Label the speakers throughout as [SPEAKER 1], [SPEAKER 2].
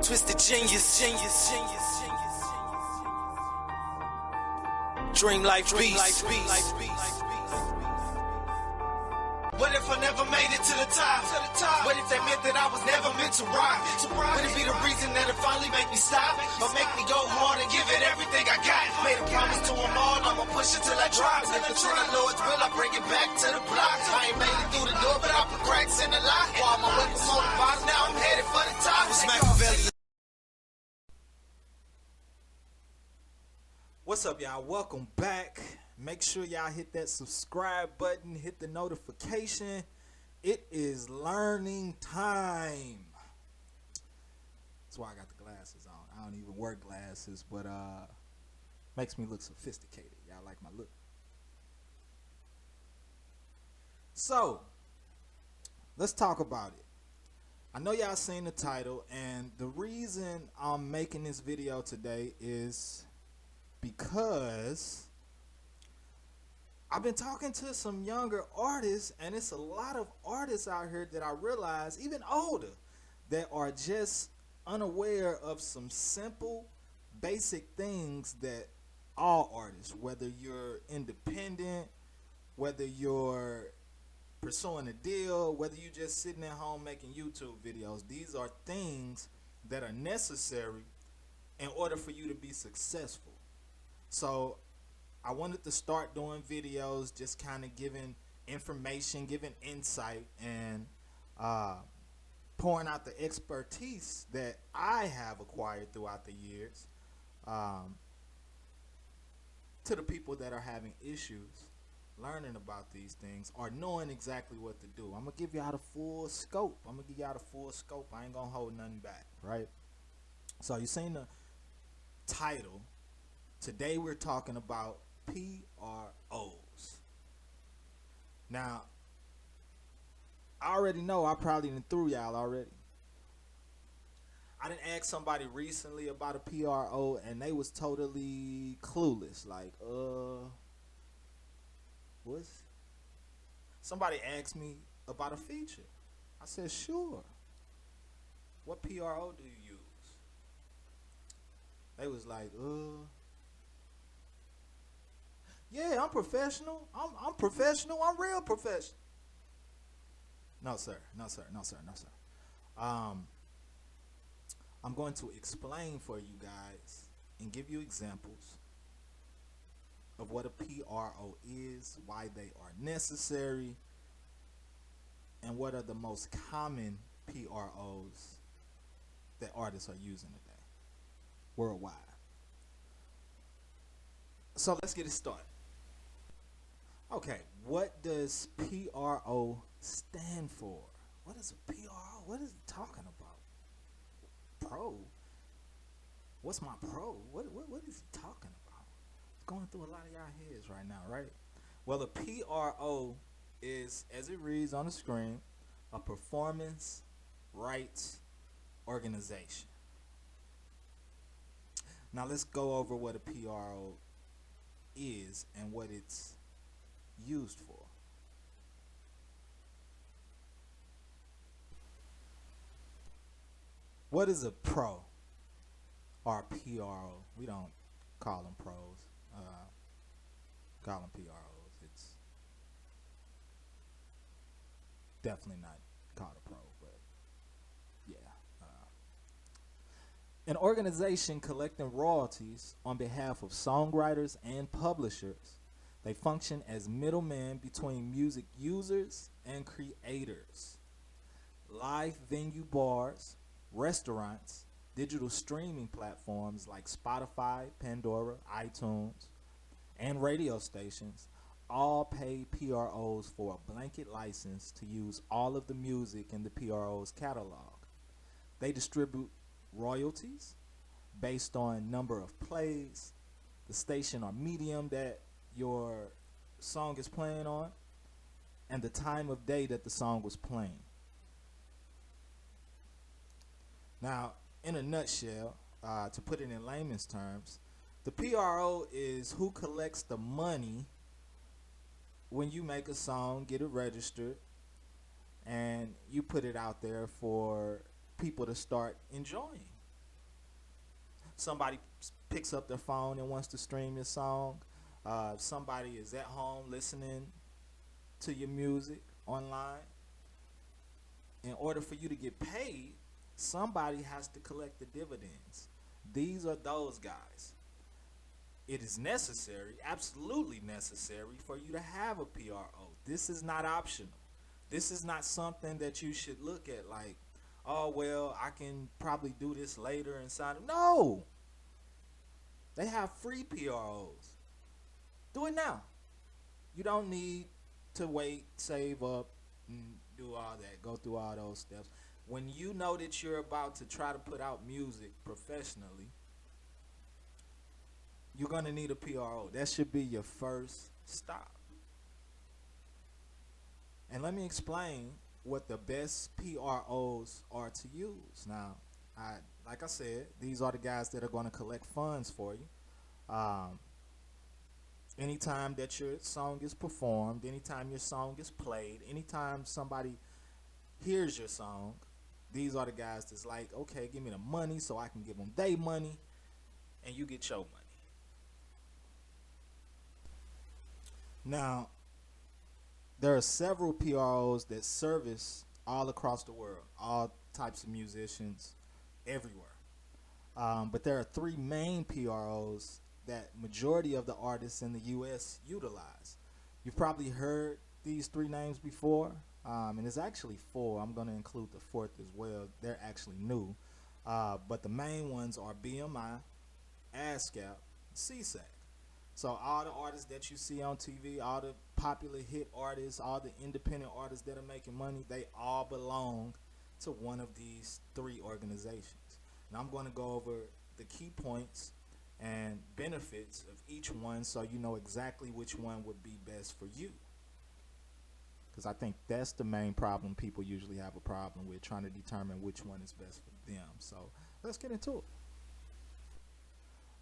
[SPEAKER 1] Twisted genius. Dream life beast. What if I never made it to the top? What if that meant that I was never meant to rock? Would it be the reason that it finally make me stop? Or make me go hard and give it everything I got? Made a promise to them all, I'ma push it till I drop. If it's in the Lord's will, I bring it back to the block. I ain't made it through the door, but I put cracks in the lock. While my way from on the bottom, now I'm headed for the top.
[SPEAKER 2] What's up, y'all? Welcome back. Make sure y'all hit that subscribe button, hit the notification. It is learning time. That's why I got the glasses on. I don't even wear glasses, but makes me look sophisticated. Y'all like my look? So, let's talk about it. I know y'all seen the title, and the reason I'm making this video today is because I've been talking to some younger artists, and it's a lot of artists out here that I realize, even older, that are just unaware of some simple, basic things that all artists, whether you're independent, whether you're pursuing a deal, whether you're just sitting at home making YouTube videos, these are things that are necessary in order for you to be successful. So I wanted to start doing videos, just kind of giving information, giving insight, and pouring out the expertise that I have acquired throughout the years to the people that are having issues learning about these things or knowing exactly what to do. I'm going to give y'all the full scope. I ain't going to hold nothing back, right? So you seen the title. Today we're talking about PROs. Now, I already know I probably done threw y'all already. I didn't ask somebody recently about a PRO and they was totally clueless. Like, what's? Somebody asked me about a feature. I said, sure. What PRO do you use? They was like, yeah, I'm professional. I'm professional. I'm real professional. No, sir. I'm going to explain for you guys and give you examples of what a PRO is, why they are necessary, and what are the most common PROs that artists are using today worldwide. So let's get it started. Okay, what does PRO stand for? What is a PRO? What is he talking about? Pro? What's my pro? What is he talking about? It's going through a lot of y'all heads right now, right? Well, a PRO is, as it reads on the screen, a performance rights organization. Now let's go over what a PRO is and what it's used for. What is a pro or a PRO? We don't call them pros. Call them PROs. It's definitely not called a pro, but yeah. An organization collecting royalties on behalf of songwriters and publishers. They function as middlemen between music users and creators. Live venue bars, restaurants, digital streaming platforms like Spotify, Pandora, iTunes, and radio stations all pay PROs for a blanket license to use all of the music in the PRO's catalog. They distribute royalties based on number of plays, the station or medium that your song is playing on, and the time of day that the song was playing. Now, in a nutshell, to put it in layman's terms, the PRO is who collects the money when you make a song, get it registered, and you put it out there for people to start enjoying. somebody picks up their phone and wants to stream your song. Somebody is at home listening to your music online. In order for you to get paid, somebody has to collect the dividends. These are those guys. It is necessary, absolutely necessary, for you to have a PRO. This is not optional. This is not something that you should look at like, oh, well, I can probably do this later and sign it. No. They have free PROs. Do it now. You don't need to wait, save up, and do all that, go through all those steps. When you know that you're about to try to put out music professionally, you're going to need a PRO. That should be your first stop. And let me explain what the best PROs are to use. Now, like I said, these are the guys that are going to collect funds for you. Anytime that your song is performed, anytime your song is played, anytime somebody hears your song, these are the guys that's like, okay, give me the money so I can give them their money, and you get your money. Now, there are several PROs that service all across the world, all types of musicians, everywhere. But there are three main PROs that majority of the artists in the U.S. utilize. You've probably heard these three names before, and it's actually four. I'm going to include the fourth as well. They're actually new. But the main ones are BMI, ASCAP, CSAC. So all the artists that you see on TV, all the popular hit artists, all the independent artists that are making money, they all belong to one of these three organizations. Now I'm going to go over the key points and benefits of each one so you know exactly which one would be best for you. Because I think that's the main problem people usually have a problem with, trying to determine which one is best for them. So let's get into it.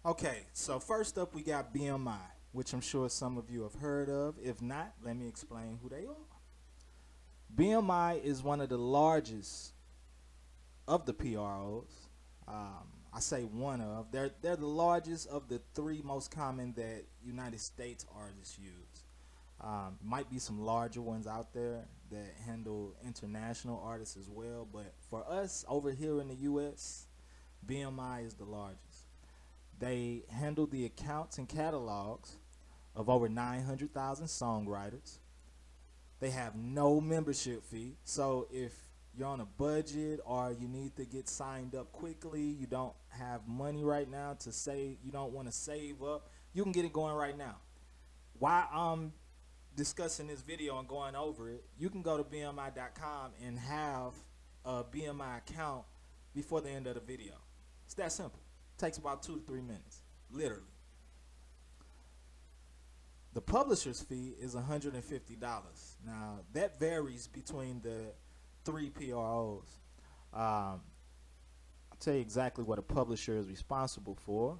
[SPEAKER 2] Okay, so first up we got BMI, which I'm sure some of you have heard of. If not, let me explain who they are. BMI is one of the largest of the PROs. I say one of. They're the largest of the three most common that United States artists use. Might be some larger ones out there that handle international artists as well, but for us over here in the U.S., BMI is the largest. They handle the accounts and catalogs of over 900,000 songwriters. They have no membership fee, so if you're on a budget or you need to get signed up quickly, you don't have money right now to save, you don't want to save up, you can get it going right now. While I'm discussing this video and going over it, you can go to BMI.com and have a BMI account before the end of the video. It's that simple. It takes about 2 to 3 minutes, literally. The publisher's fee is $150. Now, that varies between the three PROs. I'll tell you exactly what a publisher is responsible for.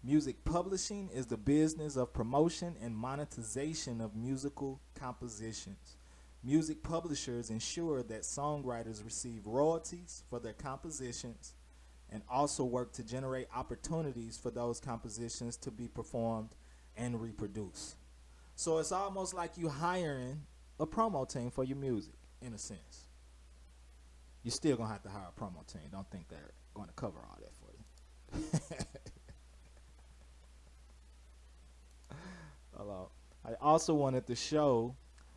[SPEAKER 2] Music publishing is the business of promotion and monetization of musical compositions. Music publishers ensure that songwriters receive royalties for their compositions and also work to generate opportunities for those compositions to be performed and reproduced. So it's almost like you hiring a promo team for your music, in a sense. You're still going to have to hire a promo team. Don't think they're going to cover all that for you. Hello. I also wanted to show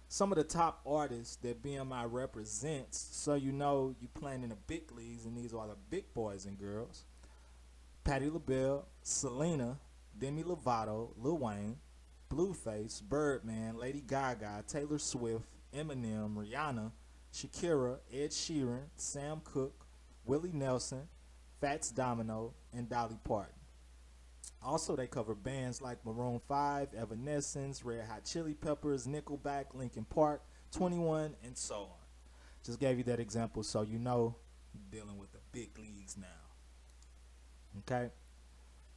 [SPEAKER 2] some of the top artists that BMI represents, so you know you're playing in the big leagues, and these are the big boys and girls. Patti LaBelle, Selena, Demi Lovato, Lil Wayne, Blueface, Birdman, Lady Gaga, Taylor Swift, Eminem, Rihanna, Shakira, Ed Sheeran, Sam Cooke, Willie Nelson, Fats Domino, and Dolly Parton. Also, they cover bands like Maroon 5, Evanescence, Red Hot Chili Peppers, Nickelback, Linkin Park, 21, and so on. Just gave you that example so you know you're dealing with the big leagues now. Okay?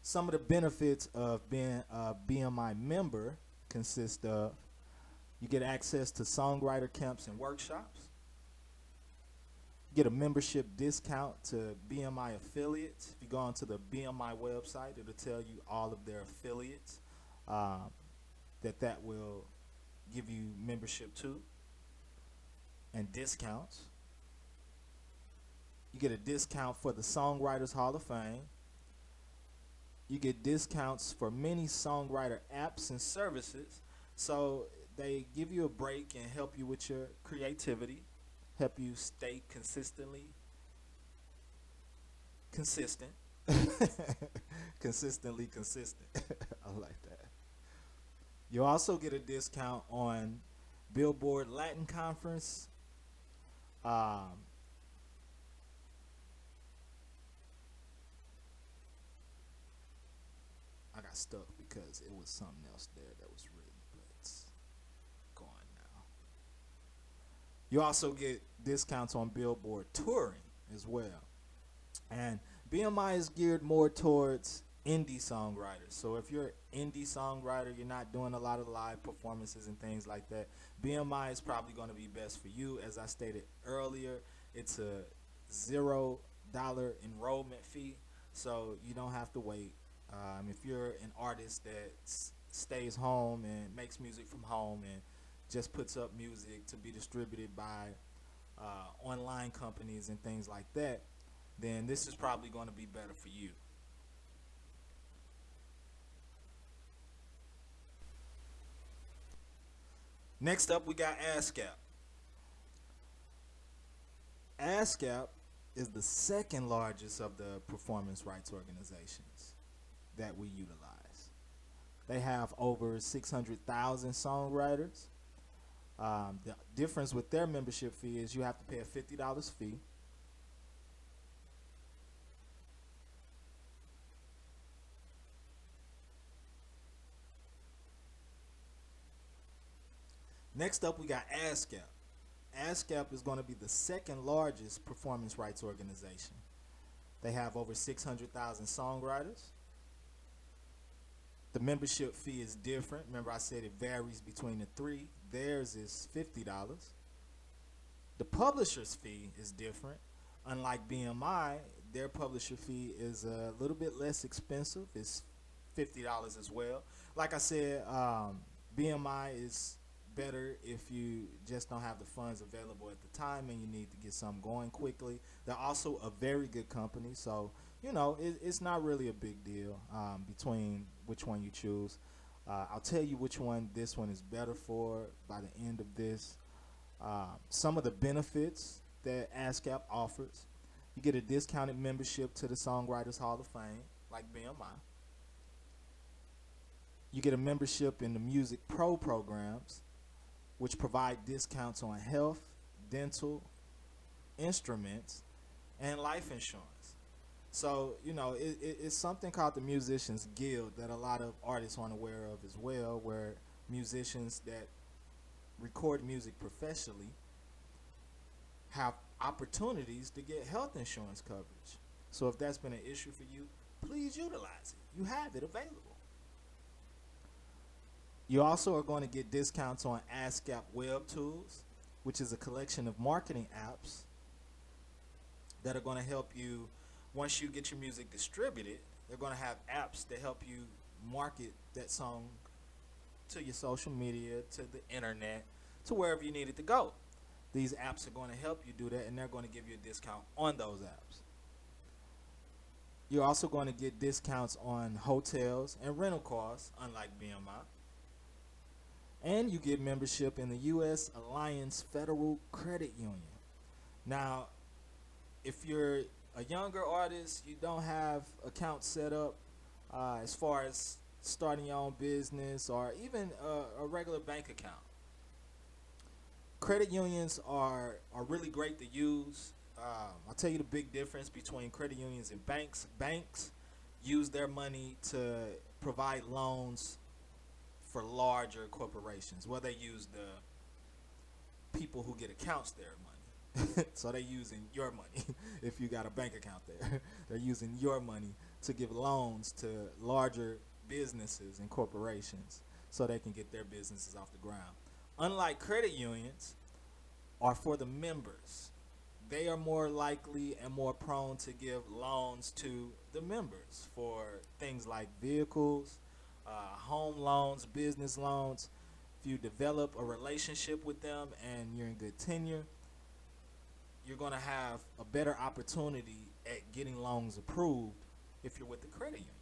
[SPEAKER 2] Some of the benefits of being a BMI member consist of you get access to songwriter camps and workshops. get a membership discount to BMI affiliates. If you go onto the BMI website, it'll tell you all of their affiliates that will give you membership to and discounts. You get a discount for the Songwriters Hall of Fame. You get discounts for many songwriter apps and services. So they give you a break and help you with your creativity, help you stay consistent. Consistently consistent. I like that. You also get a discount on Billboard Latin Conference. I got stuck because it was something else there that was written, but it's gone now. You also get discounts on Billboard touring as well. And BMI is geared more towards indie songwriters. So if you're an indie songwriter, you're not doing a lot of live performances and things like that, BMI is probably going to be best for you. As I stated earlier, it's a $0 enrollment fee, so you don't have to wait. If you're an artist that stays home and makes music from home and just puts up music to be distributed by online companies and things like that, then this is probably going to be better for you. Next up, we got ASCAP. ASCAP is the second largest of the performance rights organizations that we utilize. They have over 600,000 songwriters. The difference with their membership fee is you have to pay a $50 fee. Next up, we got ASCAP. ASCAP is going to be the second largest performance rights organization. They have over 600,000 songwriters. The membership fee is different. Remember, I said it varies between the three. Theirs is $50. The publisher's fee is different. Unlike BMI, their publisher fee is a little bit less expensive. It's $50 as well. Like I said, BMI is better if you just don't have the funds available at the time and you need to get something going quickly. They're also a very good company, so you know it's not really a big deal between which one you choose. I'll tell you which one this one is better for by the end of this. Some of the benefits that ASCAP offers: you get a discounted membership to the Songwriters Hall of Fame, like BMI. You get a membership in the Music Pro programs, which provide discounts on health, dental, instruments, and life insurance. So, you know, it's something called the Musicians Guild that a lot of artists aren't aware of as well, where musicians that record music professionally have opportunities to get health insurance coverage. So if that's been an issue for you, please utilize it. You have it available. You also are going to get discounts on ASCAP Web Tools, which is a collection of marketing apps that are going to help you. Once you get your music distributed, they're going to have apps that help you market that song to your social media, to the internet, to wherever you need it to go. These apps are going to help you do that, and they're going to give you a discount on those apps. You're also going to get discounts on hotels and rental cars, unlike BMI. And you get membership in the U.S. Alliance Federal Credit Union. Now, if you're a younger artist, you don't have accounts set up as far as starting your own business or even a regular bank account. Credit unions are really great to use. I'll tell you the big difference between credit unions and banks. Banks use their money to provide loans for larger corporations. Well, they use the people who get accounts their money. So they're using your money. If you got a bank account there, they're using your money to give loans to larger businesses and corporations so they can get their businesses off the ground. Unlike credit unions, are for the members. they are more likely and more prone to give loans to the members for things like vehicles, home loans, business loans. If you develop a relationship with them and you're in good tenure, you're going to have a better opportunity at getting loans approved if you're with the credit union.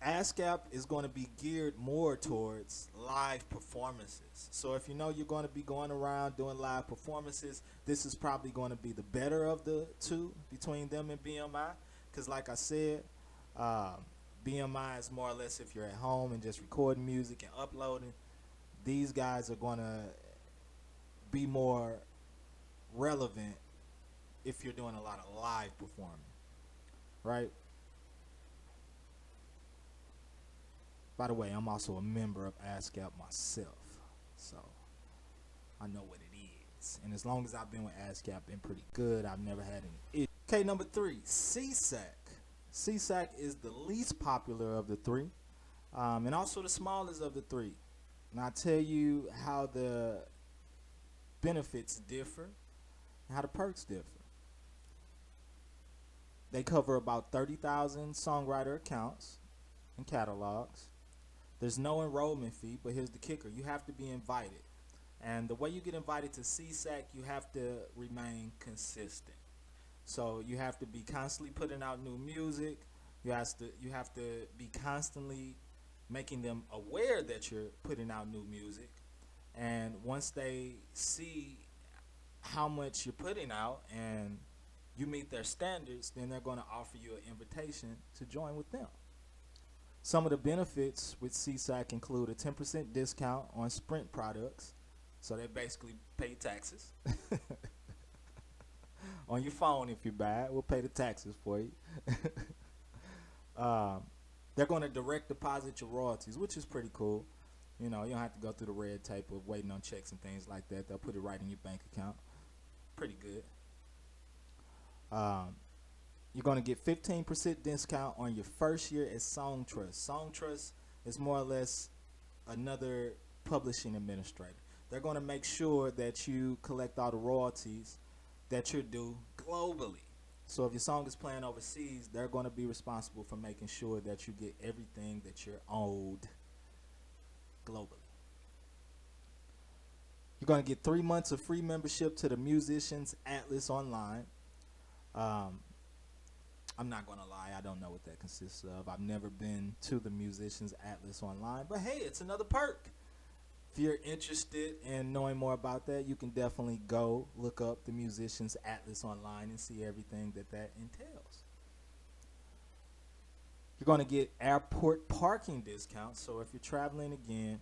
[SPEAKER 2] ASCAP is going to be geared more towards live performances. So if you know you're going to be going around doing live performances, this is probably going to be the better of the two between them and BMI. Because like I said, BMI is more or less if you're at home and just recording music and uploading. These guys are going to be more relevant if you're doing a lot of live performing, right? By the way, I'm also a member of ASCAP myself, so I know what it is. And as long as I've been with ASCAP, been pretty good. I've never had any issues. Okay, number 3, SESAC. SESAC is the least popular of the three, and also the smallest of the three. And I'll tell you how the benefits differ and how the perks differ. They cover about 30,000 songwriter accounts and catalogs. There's no enrollment fee, but here's the kicker. You have to be invited. And the way you get invited to CSAC, you have to remain consistent. So you have to be constantly putting out new music. You have to be constantly making them aware that you're putting out new music. And once they see how much you're putting out and you meet their standards, then they're going to offer you an invitation to join with them. Some of the benefits with CSAC include a 10% discount on Sprint products. So they basically pay taxes. On your phone if you buy it, we'll pay the taxes for you. They're going to direct deposit your royalties, which is pretty cool. You know, you don't have to go through the red tape of waiting on checks and things like that. They'll put it right in your bank account. Pretty good. You're going to get 15% discount on your first year at Songtrust. Songtrust is more or less another publishing administrator. They're going to make sure that you collect all the royalties that you're due globally. So if your song is playing overseas, they're going to be responsible for making sure that you get everything that you're owed globally. You're going to get 3 months of free membership to the Musicians Atlas Online. I'm not going to lie, I don't know what that consists of. I've never been to the Musicians Atlas Online, but hey, it's another perk. If you're interested in knowing more about that, you can definitely go look up the Musicians Atlas Online and see everything that entails. You're going to get airport parking discounts. So if you're traveling again,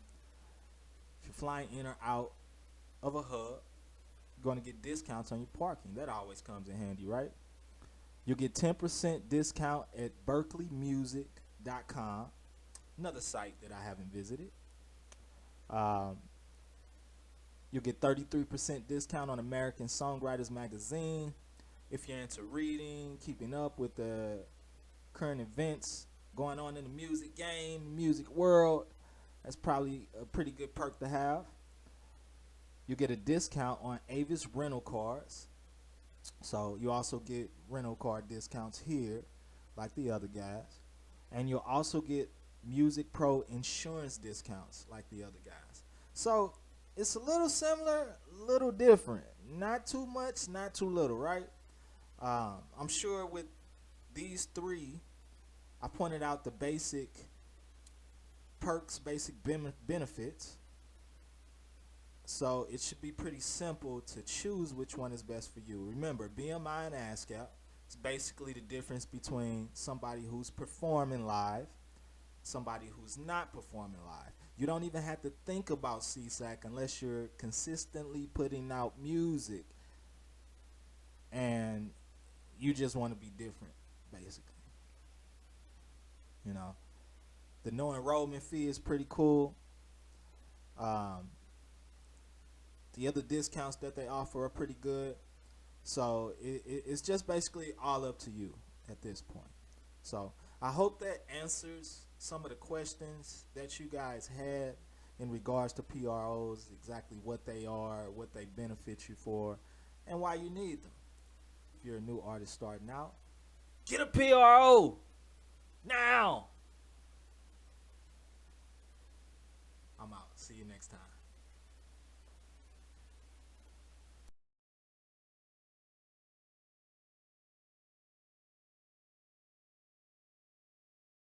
[SPEAKER 2] if you're flying in or out of a hub, you're going to get discounts on your parking. That always comes in handy, right? You'll get 10% discount at berkeleymusic.com, another site that I haven't visited. You'll get 33% discount on American Songwriters Magazine. If you're into reading, keeping up with the current events going on in the music game, music world, that's probably a pretty good perk to have. You get a discount on Avis rental cars. So you also get rental car discounts here like the other guys. And you'll also get Music Pro insurance discounts like the other guys. So it's a little similar, a little different. Not too much, not too little, right? I'm sure with these three, I pointed out the basic perks, basic benefits. So it should be pretty simple to choose which one is best for you. Remember, BMI and ASCAP is basically the difference between somebody who's performing live, somebody who's not performing live. You don't even have to think about CSAC unless you're consistently putting out music and you just want to be different, basically. You know, the no enrollment fee is pretty cool. The other discounts that they offer are pretty good. So it's just basically all up to you at this point. So I hope that answers some of the questions that you guys had. in regards to PROs, exactly what they are, what they benefit you for, and why you need them. If you're a new artist starting out, get a PRO now. I'm out. See you next time.